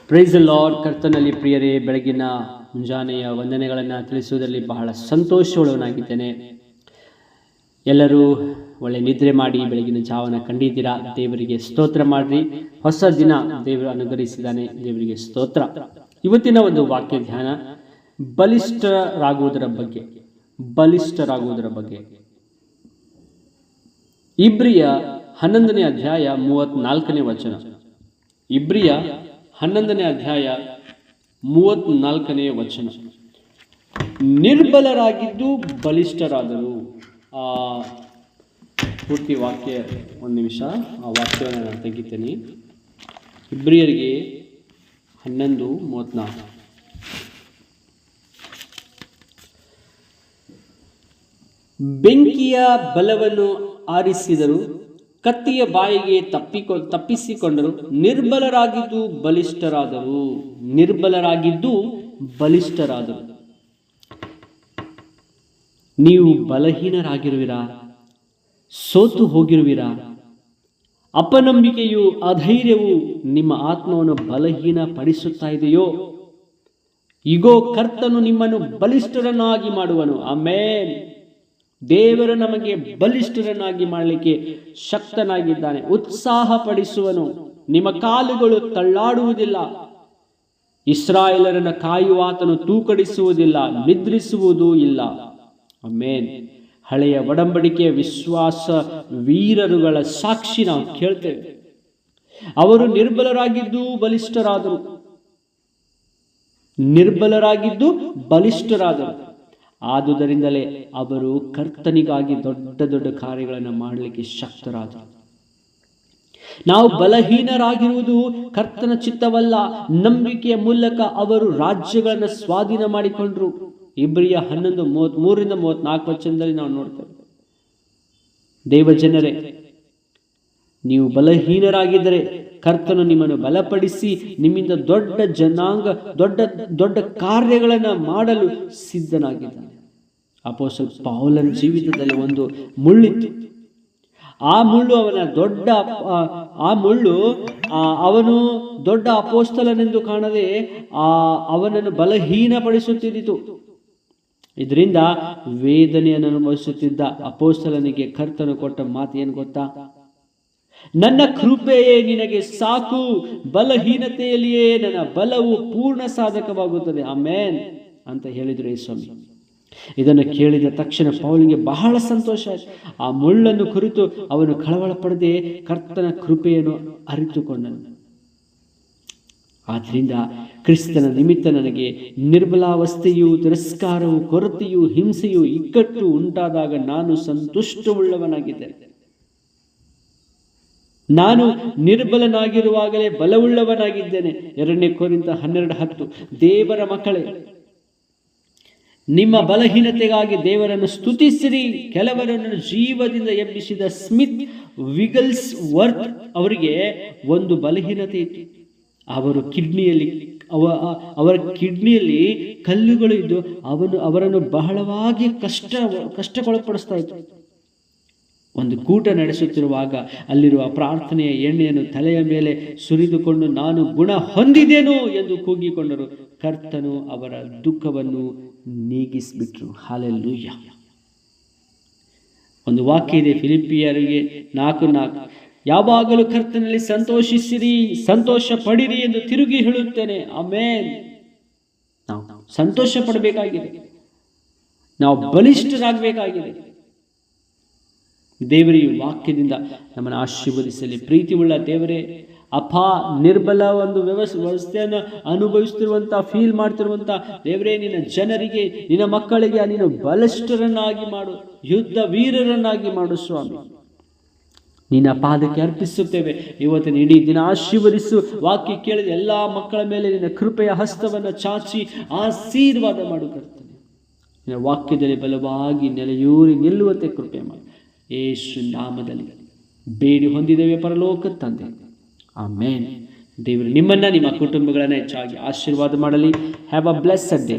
Praise the lord. ಕರ್ತನಲ್ಲಿ ಪ್ರಿಯರೇ, ಬೆಳಗಿನ ಮುಂಜಾನೆಯ ವಂದನೆಗಳನ್ನು ತಿಳಿಸುವುದರಲ್ಲಿ ಬಹಳ ಸಂತೋಷವುಳ್ಳವನಾಗಿದ್ದೇನೆ. ಎಲ್ಲರೂ ಒಳ್ಳೆ ನಿದ್ರೆ ಮಾಡಿ ಬೆಳಗಿನ ಜಾವನ ಕಂಡಿದ್ದೀರಾ. ದೇವರಿಗೆ ಸ್ತೋತ್ರ ಮಾಡ್ರಿ. ಹೊಸ ದಿನ ದೇವರು ಅನುಗ್ರಹಿಸಿದ್ದಾನೆ, ದೇವರಿಗೆ ಸ್ತೋತ್ರ. ಇವತ್ತಿನ ಒಂದು ವಾಕ್ಯ ಧ್ಯಾನ ಬಲಿಷ್ಠರಾಗುವುದರ ಬಗ್ಗೆ. ಇಬ್ರಿಯ 11ನೇ ಅಧ್ಯಾಯ 34ನೇ ವಚನ. ಇಬ್ರಿಯ 11ನೇ ಅಧ್ಯಾಯ 34ನೇ ವಚನ. ನಿರ್ಬಲರಾಗಿದ್ದು ಬಲಿಷ್ಠರಾದರು. ಪೂರ್ತಿ ವಾಕ್ಯ ಒಂದು ನಿಮಿಷ, ಆ ವಾಕ್ಯವನ್ನು ನಾನು ತೆಗಿತೇನೆ. ಇಬ್ರಿಯರಿಗೆ 11:34. ಬೆಂಕಿಯ ಬಲವನ್ನು ಆರಿಸಿದರು, ಕತ್ತಿಯ ಬಾಯಿಗೆ ತಪ್ಪಿಸಿಕೊಂಡರು, ನಿರ್ಬಲರಾಗಿದ್ದು ಬಲಿಷ್ಠರಾದರು. ನೀವು ಬಲಹೀನರಾಗಿರುವಿರಾ? ಸೋತು ಹೋಗಿರುವಿರಾ? ಅಪನಂಬಿಕೆಯು, ಅಧೈರ್ಯವು ನಿಮ್ಮ ಆತ್ಮವನ್ನು ಬಲಹೀನ ಪಡಿಸುತ್ತಾ ಇದೆಯೋ? ಇಗೋ, ಕರ್ತನು ನಿಮ್ಮನ್ನು ಬಲಿಷ್ಠರನ್ನಾಗಿ ಮಾಡುವನು. ಆಮೆನ್. ದೇವರು ನಮಗೆ ಬಲಿಷ್ಠರನ್ನಾಗಿ ಮಾಡಲಿಕ್ಕೆ ಶಕ್ತನಾಗಿದ್ದಾನೆ. ಉತ್ಸಾಹ ಪಡಿಸುವನು. ನಿಮ್ಮ ಕಾಲುಗಳು ತಳ್ಳಾಡುವುದಿಲ್ಲ. ಇಸ್ರಾಯೇಲರನ್ನು ಕಾಯುವಾತನು ತೂಕಡಿಸುವುದಿಲ್ಲ, ನಿದ್ರಿಸುವುದೂ ಇಲ್ಲ. ಆಮೆನ್. ಹಳೆಯ ಒಡಂಬಡಿಕೆಯ ವಿಶ್ವಾಸ ವೀರರುಗಳ ಸಾಕ್ಷಿ ನಾವು ಕೇಳ್ತೇವೆ. ಅವರು ನಿರ್ಬಲರಾಗಿದ್ದು ಬಲಿಷ್ಠರಾದರು. ಆದುದರಿಂದಲೇ ಅವರು ಕರ್ತನಿಗಾಗಿ ದೊಡ್ಡ ದೊಡ್ಡ ಕಾರ್ಯಗಳನ್ನು ಮಾಡಲಿಕ್ಕೆ ಶಕ್ತರಾದರು. ನಾವು ಬಲಹೀನರಾಗಿರುವುದು ಕರ್ತನ ಚಿತ್ತವಲ್ಲ. ನಂಬಿಕೆಯ ಮೂಲಕ ಅವರು ರಾಜ್ಯಗಳನ್ನು ಸ್ವಾಧೀನ ಮಾಡಿಕೊಂಡ್ರು. ಇಬ್ರಿಯ 11:33-34 ವಚನದಲ್ಲಿ ನಾವು ನೋಡ್ತೇವೆ. ದೇವಜನರೇ, ನೀವು ಬಲಹೀನರಾಗಿದ್ದರೆ ಕರ್ತನು ನಿಮ್ಮನ್ನು ಬಲಪಡಿಸಿ ನಿಮ್ಮಿಂದ ದೊಡ್ಡ ಜನಾಂಗ, ದೊಡ್ಡ ಕಾರ್ಯಗಳನ್ನು ಮಾಡಲು ಸಿದ್ಧನಾಗಿದ್ದಾನೆ. ಅಪೊಸ್ತಲ ಪೌಲನ ಜೀವಿತದಲ್ಲಿ ಒಂದು ಮುಳ್ಳಿತ್ತು. ಆ ಮುಳ್ಳು ಅವನು ದೊಡ್ಡ ಅಪೊಸ್ತಲನೆಂದು ಕಾಣದೆ ಅವನನ್ನು ಬಲಹೀನಪಡಿಸುತ್ತಿದ್ದಿತು. ಇದರಿಂದ ವೇದನೆಯನ್ನು ಅನುಭವಿಸುತ್ತಿದ್ದ ಅಪೊಸ್ತಲನಿಗೆ ಕರ್ತನು ಕೊಟ್ಟ ಮಾತು ಏನು ಗೊತ್ತಾ? ನನ್ನ ಕೃಪೆಯೇ ನಿನಗೆ ಸಾಕು, ಬಲಹೀನತೆಯಲ್ಲಿಯೇ ನನ್ನ ಬಲವು ಪೂರ್ಣ ಸಾಧಕವಾಗುತ್ತದೆ. ಆಮೆನ್ ಅಂತ ಹೇಳಿದ್ರು ಯೇಸುಸ್ವಾಮಿ. ಇದನ್ನು ಕೇಳಿದ ತಕ್ಷಣ ಪೌಲನಿಗೆ ಬಹಳ ಸಂತೋಷ ಆಯಿತು. ಆ ಮುಳ್ಳನ್ನು ಕುರಿತು ಅವನು ಕಳವಳ ಪಡದೆ ಕರ್ತನ ಕೃಪೆಯನ್ನು ಅರಿತುಕೊಂಡನು. ಆದ್ದರಿಂದ ಕ್ರಿಸ್ತನ ನಿಮಿತ್ತ ನನಗೆ ನಿರ್ಬಲಾವಸ್ಥೆಯು, ತಿರಸ್ಕಾರವು, ಕೊರತೆಯು, ಹಿಂಸೆಯು, ಇಕ್ಕಟ್ಟು ಉಂಟಾದಾಗ ನಾನು ಸಂತುಷ್ಟವುಳ್ಳವನಾಗಿದ್ದೇನೆ. ನಾನು ನಿರ್ಬಲನಾಗಿರುವಾಗಲೇ ಬಲವುಳ್ಳವನಾಗಿದ್ದೇನೆ. 2 ಕೊರಿಂಥ 12:10. ದೇವರ ಮಕ್ಕಳೇ, ನಿಮ್ಮ ಬಲಹೀನತೆಗಾಗಿ ದೇವರನ್ನು ಸ್ತುತಿಸಿರಿ. ಕೆಲವರನ್ನು ಜೀವದಿಂದ ಎಬ್ಬಿಸಿದ ಸ್ಮಿತ್ ವಿಗಲ್ಸ್ವರ್ತ್ ಅವರಿಗೆ ಒಂದು ಬಲಹೀನತೆ ಇತ್ತು. ಅವರ ಕಿಡ್ನಿಯಲ್ಲಿ ಕಲ್ಲುಗಳು ಇದ್ದು ಅವರನ್ನು ಬಹಳವಾಗಿ ಕಷ್ಟಗೊಳಪಡಿಸ್ತಾ ಇತ್ತು. ಒಂದು ಕೂಟ ನಡೆಸುತ್ತಿರುವಾಗ ಅಲ್ಲಿರುವ ಪ್ರಾರ್ಥನೆಯ ಎಣ್ಣೆಯನ್ನು ತಲೆಯ ಮೇಲೆ ಸುರಿದುಕೊಂಡು ನಾನು ಗುಣ ಹೊಂದಿದೆನು ಎಂದು ಕೂಗಿಕೊಂಡರು. ಕರ್ತನು ಅವರ ದುಃಖವನ್ನು ನೀಗಿಸಿಬಿಟ್ರು. ಹಲ್ಲೆಲೂಯಾ. ಒಂದು ವಾಕ್ಯ ಇದೆ, ಫಿಲಿಪ್ಪಿಯರಿಗೆ 4:4. ಯಾವಾಗಲೂ ಕರ್ತನಲ್ಲಿ ಸಂತೋಷಿಸಿರಿ, ಸಂತೋಷ ಪಡಿರಿ ಎಂದು ತಿರುಗಿ ಹೇಳುತ್ತೇನೆ. ಆಮೆನ್. ನಾವು ಸಂತೋಷ ಪಡಬೇಕಾಗಿದೆ. ನಾವು ಬಲಿಷ್ಠರಾಗಬೇಕಾಗಿದೆ. ದೇವರ ಈ ವಾಕ್ಯದಿಂದ ನಮ್ಮನ್ನು ಆಶೀರ್ವದಿಸಲಿ. ಪ್ರೀತಿಯುಳ್ಳ ದೇವರೇ, ನಿರ್ಬಲ ಒಂದು ವ್ಯವಸ್ಥೆಯನ್ನು ಅನುಭವಿಸುತ್ತಿರುವಂಥ, ಫೀಲ್ ಮಾಡ್ತಿರುವಂಥ ದೇವರೇ, ನಿನ್ನ ಜನರಿಗೆ, ನಿನ್ನ ಮಕ್ಕಳಿಗೆ ನೀನು ಬಲಿಷ್ಠರನ್ನಾಗಿ ಮಾಡು, ಯುದ್ಧ ವೀರರನ್ನಾಗಿ ಮಾಡು ಸ್ವಾಮಿ. ನಿನ್ನ ಪಾದಕ್ಕೆ ಅರ್ಪಿಸುತ್ತೇವೆ. ಇವತ್ತಿನ ಇಡೀ ದಿನ ಆಶೀರ್ವದಿಸು. ವಾಕ್ಯ ಕೇಳಿದ ಎಲ್ಲ ಮಕ್ಕಳ ಮೇಲೆ ನಿನ್ನ ಕೃಪೆಯ ಹಸ್ತವನ್ನು ಚಾಚಿ ಆಶೀರ್ವಾದ ಮಾಡು ಕರ್ತನೆ. ನಿನ್ನ ವಾಕ್ಯದಲ್ಲಿ ಬಲವಾಗಿ ನೆಲೆಯೂರಿ ನಿಲ್ಲುವಂತೆ ಕೃಪೆ ಮಾಡಿ. ಯೇಸು ನಾಮದಲ್ಲಿ ಬೇಡಿ ಹೊಂದಿದ್ದೇವೆ ಪರಲೋಕ ತಂದೆ. ಆಮೆನ್. ದೇವರು ನಿಮ್ಮನ್ನ, ನಿಮ್ಮ ಕುಟುಂಬಗಳನ್ನು ಹೆಚ್ಚಾಗಿ ಆಶೀರ್ವಾದ ಮಾಡಲಿ. Have a blessed day.